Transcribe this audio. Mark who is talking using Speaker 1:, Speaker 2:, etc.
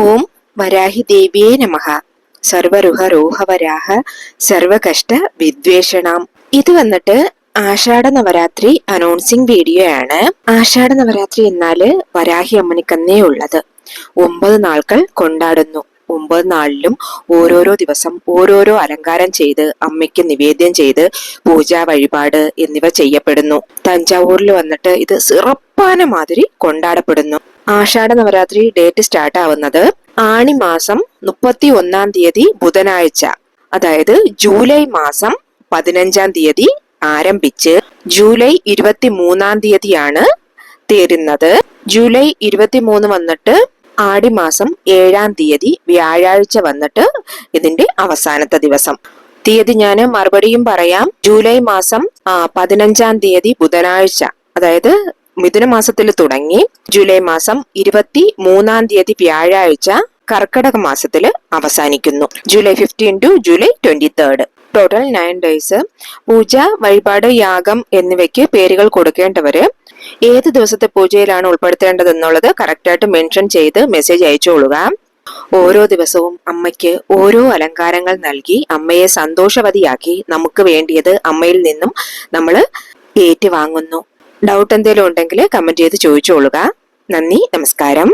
Speaker 1: ഓം വരാഹി ദേവിയേ നമഃ. സർവരുഹരോഹവരാഹ സർവകഷ്ട വിദ്വേഷണം. ഇത് വന്നിട്ട് ആഷാഢ നവരാത്രി അനൗൺസിംഗ് വീഡിയോ ആണ്. ആഷാഢ നവരാത്രി എന്നാല് വരാഹി അമ്മനിക്കന്നേ ഉള്ളത്. 9 നാൾകൾ കൊണ്ടാടുന്നു. 9 നാളിലും ഓരോരോ ദിവസം ഓരോരോ അലങ്കാരം ചെയ്ത് അമ്മയ്ക്ക് നിവേദ്യം ചെയ്ത് പൂജാ വഴിപാട് എന്നിവ ചെയ്യപ്പെടുന്നു. തഞ്ചാവൂരിൽ വന്നിട്ട് ഇത് സിറപ്പാന മാതിരി കൊണ്ടാടപ്പെടുന്നു. ആഷാഢ നവരാത്രി ഡേറ്റ് സ്റ്റാർട്ട് ആവുന്നത് ആണി മാസം 31 തീയതി ബുധനാഴ്ച, അതായത് ജൂലൈ മാസം 15 തീയതി ആരംഭിച്ച് ജൂലൈ 23 തീയതിയാണ് തീരുന്നത്. ജൂലൈ 23 വന്നിട്ട് ആടി മാസം 7 തീയതി വ്യാഴാഴ്ച വന്നിട്ട് ഇതിന്റെ അവസാനത്തെ ദിവസം. തീയതി ഞാൻ മറുപടിയും പറയാം. ജൂലൈ മാസം 15 തീയതി ബുധനാഴ്ച, അതായത് മിഥുന മാസത്തിൽ തുടങ്ങി ജൂലൈ മാസം 23 തീയതി വ്യാഴാഴ്ച കർക്കടക മാസത്തില് അവസാനിക്കുന്നു. July 15 to July 23. Total 9 days. പൂജ, വഴിപാട്, യാഗം എന്നിവയ്ക്ക് പേരുകൾ കൊടുക്കേണ്ടവര് ഏത് ദിവസത്തെ പൂജയിലാണ് ഉൾപ്പെടുത്തേണ്ടതെന്നുള്ളത് കറക്റ്റായിട്ട് മെൻഷൻ ചെയ്ത് മെസ്സേജ് അയച്ചോളുക. ഓരോ ദിവസവും അമ്മയ്ക്ക് ഓരോ അലങ്കാരങ്ങൾ നൽകി അമ്മയെ സന്തോഷവതിയാക്കി നമുക്ക് വേണ്ടിയത് അമ്മയിൽ നിന്നും നമ്മൾ ഏറ്റുവാങ്ങുന്നു. ഡൗട്ട് എന്തെങ്കിലും ഉണ്ടെങ്കിൽ കമന്റ് ചെയ്ത് ചോദിച്ചോളുക. നന്ദി, നമസ്കാരം.